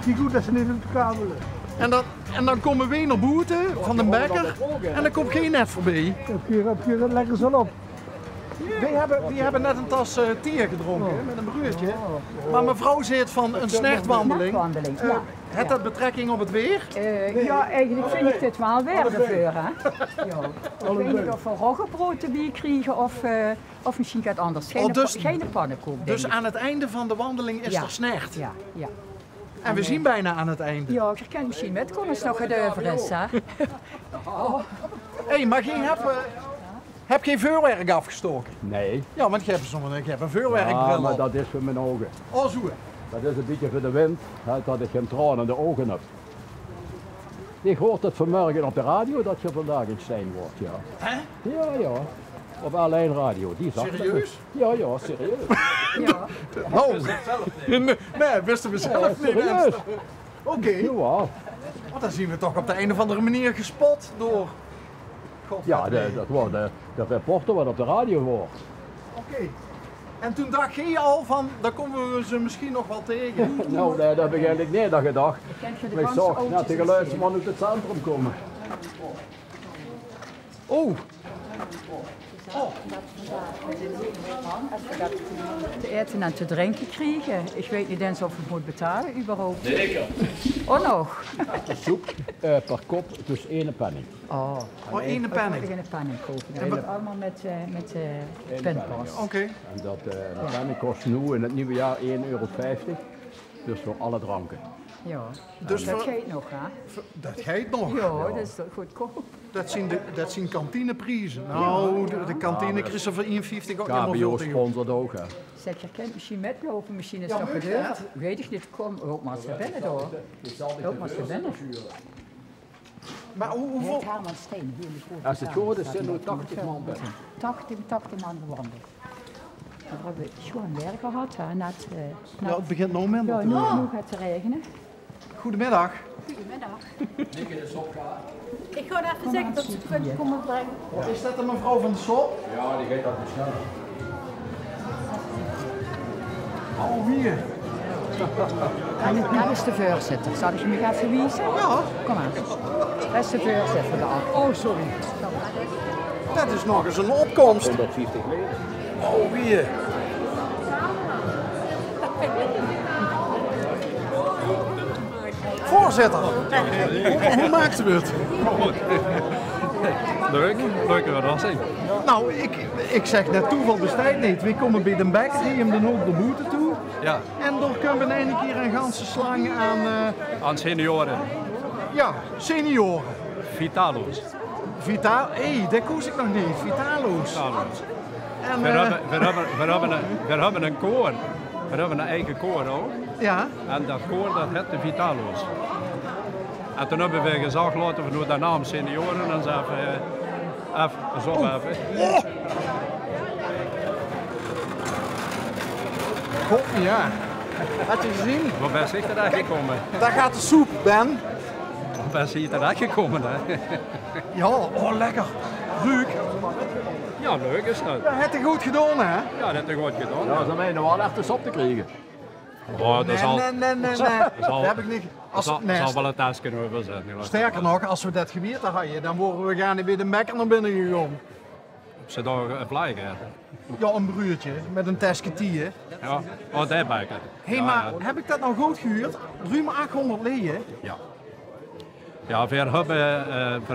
niet goed dat ze niet op de kabelen. En dan komen we naar buiten van de Bekker en dan komt geen net voorbij. Heb je lekker zo op. We hebben net een tas thee gedronken met een bruurtje. Maar mevrouw zegt van een snechtwandeling. Ja. Heeft dat betrekking op het weer? Ja, eigenlijk vind ik dit wel waardevol. Hè? Ja. Ik weet niet of we roggebrood erbij krijgen of misschien gaat anders. Geen pannenkoek. Dus aan het einde van de wandeling is er snecht? Ja, ja. En we zien bijna aan het einde. Ja, ik kan misschien met komen als het nog gedeuver is. Hé, maar heb geen vuurwerk afgestoken? Nee. Ja, want ik heb een vuurwerkbril. Ja, maar dat is voor mijn ogen. Oh, zo. Dat is een beetje voor de wind, hè, dat ik geen tranen in de ogen heb. Ik hoorde het vanmorgen op de radio dat je vandaag in Stijn wordt, ja. Hè? Ja. Op Alleen Radio. Die zag Serieus? Ja, serieus. Ja. Oh, nee, wisten we zelf niet. Serieus? Oké. Ja. Want dan zien we toch op de een of andere manier gespot door... Ja, dat was de reporter wat op de radio hoort. Oké. En toen dacht je al van, daar komen we ze misschien nog wel tegen. Nou, dat heb ik eigenlijk niet aan gedacht. Maar ik zag net de geluidsman uit het centrum komen. Oh. Als we dat te eten en te drinken krijgen. Ik weet niet eens of we het moet betalen überhaupt. Zeker. Oh nog? Soep per kop, dus 1 penning. Oh, één penning. Ik ga een penning kopen. Dat moet allemaal met pinpas. Oké. En dat penning kost nu in het nieuwe jaar €1,50. Dus voor alle dranken. Ja, Dus dat voor- geeft nog, hè? Dat geeft nog. Ja, dat is toch goedkoop. Dat zien kantineprijzen. Nou, de kantine krijgt ze voor 1,50 ook helemaal veel KBO tegen. sponsort ook, hè. Zeg, je kent misschien metlopen, misschien is Ja, het nog moet, gebeurd. Weet ik niet, kom, ook maar eens naar binnen door. Ook maar eens naar binnen. Maar hoeveel... Het Herman Steen, hier in de grote Als het zaal. goed is, zijn er 80 man bij. 80 man gewandeld. We hebben schoon weer gehad, hè. Net, Ja, het begint nog minder ja, te nu worden. gaat het te regenen. Goedemiddag. Goedemiddag. Ik ga even zeggen dat ze het kunt komen brengen. Is dat de mevrouw van de Sop? Ja, die gaat dat niet sneller. Oh, hier. Dat is de voorzitter. Zal ik je nog even wijzen? Ja. Kom maar. Dat is de voorzitter daar. Oh, sorry. Dat is nog eens een opkomst. 150 leden. Oh, hier. Voorzitter, hoe maakt u het? Leuke verrassing. Nou, ik zeg net toeval bestaat niet. We komen bij de Bekker, die hem dan ook de boete toe. Ja, En door kunnen we in één keer een ganse slang aan, aan senioren. ja, senioren. Vitalo's. Dat koos ik nog niet. Vitalo's. Vitalo's. En, We hebben een koor. We hebben een eigen koor ook. ja, En dat koor dat heet de Vitalo's. En toen hebben we gezegd, laten we nu de naam senioren en ze even, zo even. God, ja. Had je gezien? Waar ben je eruit gekomen? Daar gaat de soep, Ben. Waar ben je eruit gekomen? Hè? Ja, oh lekker. Ruik. Ja, leuk is dat. Dat heb je goed gedaan, hè? Ja, dat heb ik goed gedaan. Ja, dat is mij nog wel echt eens op te krijgen. Oh, dat zal, Nee. zal- Dat heb ik niet. Als, zal nee, wel een testje over zijn. sterker nog, als we dat gebied hadden, dan worden we gaan bij de Bekker naar binnen gegaan. Ze daar een vliegen. Ja, een bruurtje met een tesketieën. Ja, oh, daar ben ik. Hé, Ja, maar ja. heb ik dat nou goed gehuurd? Ruim 800 leden. Ja. Ja, we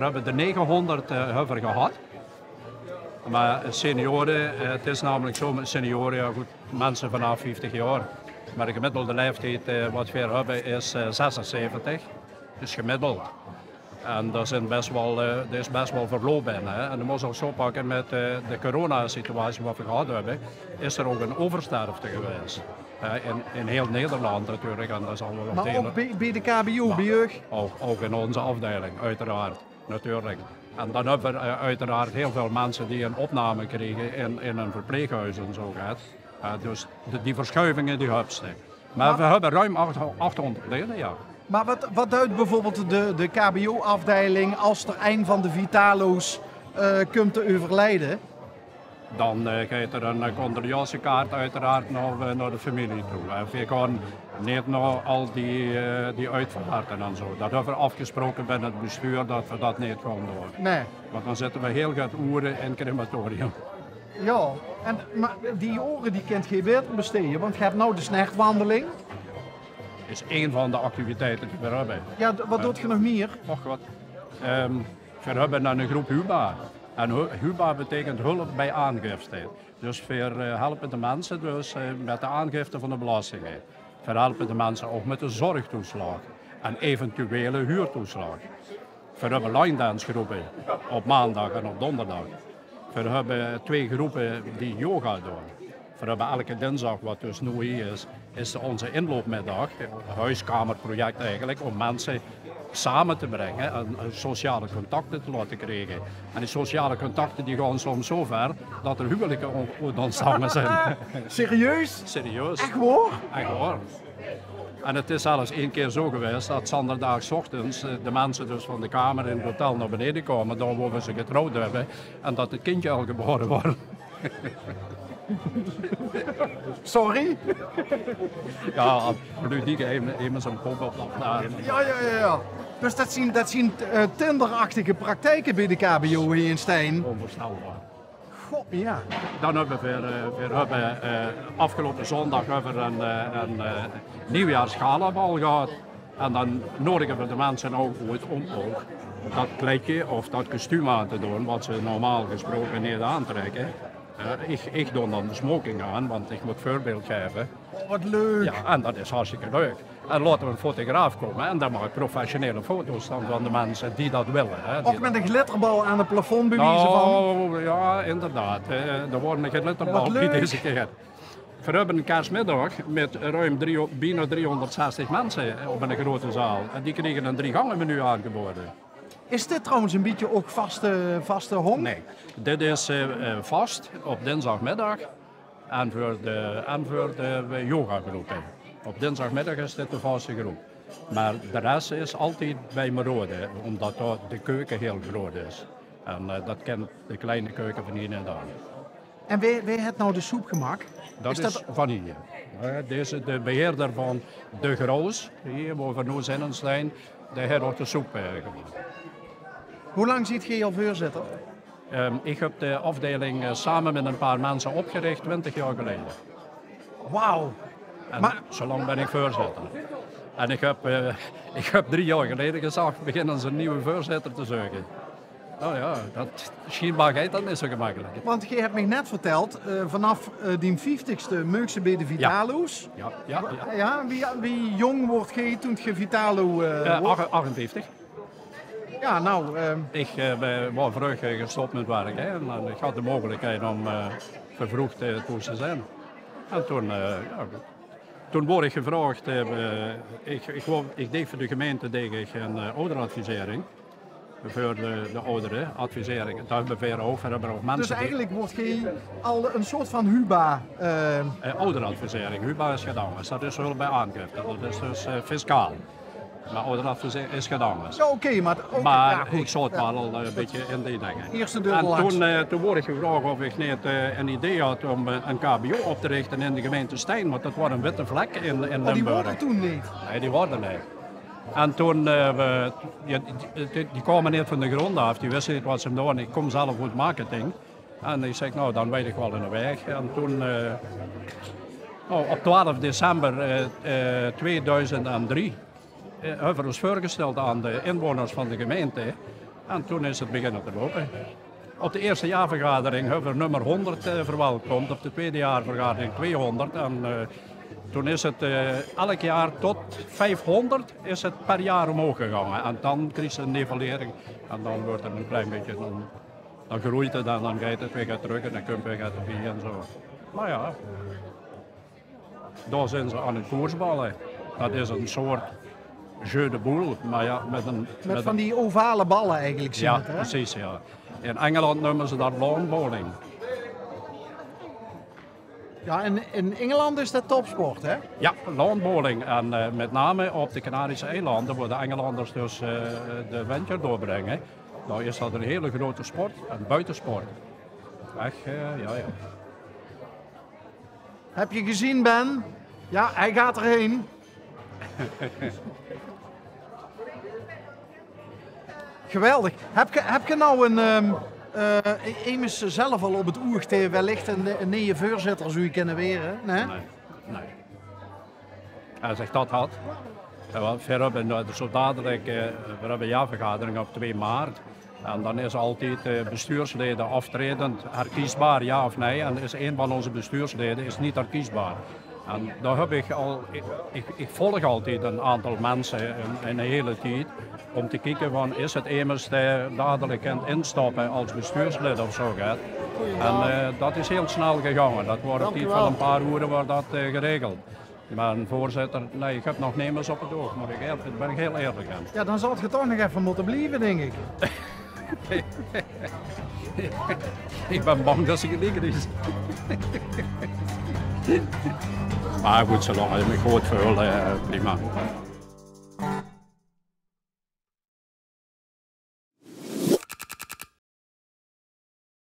hebben de 900 hebben gehad. Maar senioren, het is namelijk zo met senioren, ja goed, mensen vanaf 50 jaar. Maar de gemiddelde leeftijd wat we hebben is 76, dus gemiddeld. En dat is best wel verloop in. Hè. En dat moet ook zo pakken met de coronasituatie wat we gehad hebben, is er ook een oversterfte geweest. In heel Nederland natuurlijk. En dat is allemaal Maar ook bij de KBO, bij jeugd. ook in onze afdeling, uiteraard, natuurlijk. En dan hebben we uiteraard heel veel mensen die een opname kregen in een verpleeghuis en zo gaat. Dus die verschuivingen die hebben ze. Maar we hebben ruim 800 leden, ja. Maar wat duidt bijvoorbeeld de KBO-afdeling als er een van de Vitalo's komt te overlijden? Dan gaat er een condoleancekaart uiteraard naar de familie toe. En we gaan niet naar al die uitvaarten en zo. Dat hebben we afgesproken binnen het bestuur dat we dat niet gaan doen. Nee. Want dan zitten we heel goed uren in het crematorium. Ja, maar die oren die kent geen beter besteden, want je hebt nou de snechtwandeling. Dat is één van de activiteiten die we hebben. Ja, wat doet je nog meer? Och wat. We hebben dan een groep HUBA. En HUBA betekent hulp bij aangifte. Dus we helpen de mensen dus, met de aangifte van de belastingen. We helpen de mensen ook met de zorgtoeslag en eventuele huurtoeslag. We hebben line dance groepen op maandag en op donderdag. We hebben 2 groepen die yoga doen. We hebben elke dinsdag, wat dus nu hier is onze inloopmiddag, een huiskamerproject eigenlijk, om mensen samen te brengen en sociale contacten te laten krijgen. En die sociale contacten die gaan soms zo ver dat er huwelijken ontstaan zijn. Serieus? Serieus. Echt hoor? Echt hoor. En het is zelfs 1 keer zo geweest dat zondags ochtends de mensen dus van de kamer in het hotel naar beneden komen, daar waar we ze getrouwd hebben, en dat het kindje al geboren wordt. Sorry? Ja, ludiek even zo'n pop op. Ja. Dus dat zien Tinder-achtige praktijken bij de KBO hier in Stein. Onvoorstelbaar. God, ja. Dan hebben we afgelopen zondag een nieuwjaarsgalabal gehad. En dan nodigen we de mensen ook uit om ook dat kleedje of dat kostuum aan te doen, wat ze normaal gesproken niet aantrekken. Ik doe dan de smoking aan, want ik moet voorbeeld geven. Wat leuk. Ja, en dat is hartstikke leuk. En laten we een fotograaf komen en dan maak professionele foto's van de mensen die dat willen. Hè, Ook met een glitterbal aan het plafond bewijzen van. Ja, inderdaad. Er wordt een glitterbal bij deze keer. We hebben een kerstmiddag met ruim bijna 360 mensen op een grote zaal. En die kregen een 3-gangen-menu aangeboden. Is dit trouwens een beetje ook vaste hong? Nee, dit is vast op dinsdagmiddag en voor de yogagroepen. Op dinsdagmiddag is dit de vaste groep. Maar de rest is altijd bij Merode, omdat de keuken heel groot is. En dat kent de kleine keuken van hier en daar. En wie heeft nou de soep gemaakt? Dat is vanille. Deze de beheerder van De Groos, hier waar we nu zijn in Stein, die heeft ook de soep gemaakt. Hoe lang zit je al voorzitter? Ik heb de afdeling samen met een paar mensen opgericht 20 jaar geleden. Wauw. Maar zo lang ben ik voorzitter. En ik heb 3 jaar geleden gezegd, beginnen ze een nieuwe voorzitter te zoeken. Nou ja, schijnbaar gaat dat niet zo gemakkelijk. Want je hebt me net verteld, vanaf die 50ste meuk ze bij de Vitalo's. Ja. Wie jong wordt je toen je Vitalo 58. Ja, nou... Ik was vroeg gestopt met werk hè, en ik had de mogelijkheid om vervroegd toe te zijn. En toen word ik gevraagd, ik deed voor de gemeente een ouderadvisering. Voor de ouderen, advisering. Dat hebben we ook. We hebben ook mensen dus eigenlijk wordt je al een soort van HUBA... ouderadvisering. HUBA is gedaan. Dat is hulp bij aangifte. Dat is dus fiscaal. Maar ouderadvisering is gedaan. Ja, oké, maar... Maar ik zat wel al een beetje in die dingen. Eerste deur langs. En toen word ik gevraagd of ik niet een idee had om een KBO op te richten in de gemeente Stein. Want dat was een witte vlek in Limburg. Die waren toen niet? Nee, die waren niet. En toen, die kwamen niet van de grond af, die wisten niet wat ze doen. Ik kom zelf uit marketing. En ik zeg, nou, dan weet ik wel in de weg. En toen, op 12 december 2003, hebben we ons voorgesteld aan de inwoners van de gemeente. En toen is het beginnen te lopen. Op de eerste jaarvergadering hebben we nummer 100 verwelkomd, op de tweede jaarvergadering 200. En, toen is het elk jaar tot 500 is het per jaar omhoog gegaan. En dan krijg je een nivellering en dan wordt het een klein beetje, dan groeit het en dan gaat het weer terug en dan komt het weer erbij en zo. Maar ja, daar zijn ze aan het koersballen. Dat is een soort jeu de boule, maar ja, met van die ovale ballen eigenlijk. Ja, het, hè? precies ja. In Engeland noemen ze dat lawn bowling. Ja, en in Engeland is dat topsport, hè? Ja, lawn bowling. En met name op de Canarische eilanden, waar de Engelanders dus de winter doorbrengen, dan is dat een hele grote sport, een buitensport. Echt, ja. Heb je gezien, Ben? Ja, hij gaat erheen. Geweldig. Heb je nou Emus zelf al op het oog wellicht een nieuwe voorzitter zou je kunnen weren? Nee? Nee. Als ik dat had, we hebben zo dadelijk, we hebben jaarvergadering op 2 maart. En dan is altijd bestuursleden aftredend herkiesbaar, ja of nee. En is een van onze bestuursleden is niet herkiesbaar. En daar heb ik al, ik volg altijd een aantal mensen in de hele tijd. Om te kijken van, is het immers dadelijk kan instappen als bestuurslid of zo gaat. En dat is heel snel gegaan. Dat wordt op tijd van een paar uren wordt dat geregeld. Maar een voorzitter, nee, ik heb nog niemand op het oog, daar ben ik heel eerlijk aan. Ja, dan zal het je toch nog even moeten blijven, denk ik. Ik ben bang dat ze gelijk is. Maar goed, zolang je me goed voelt, prima.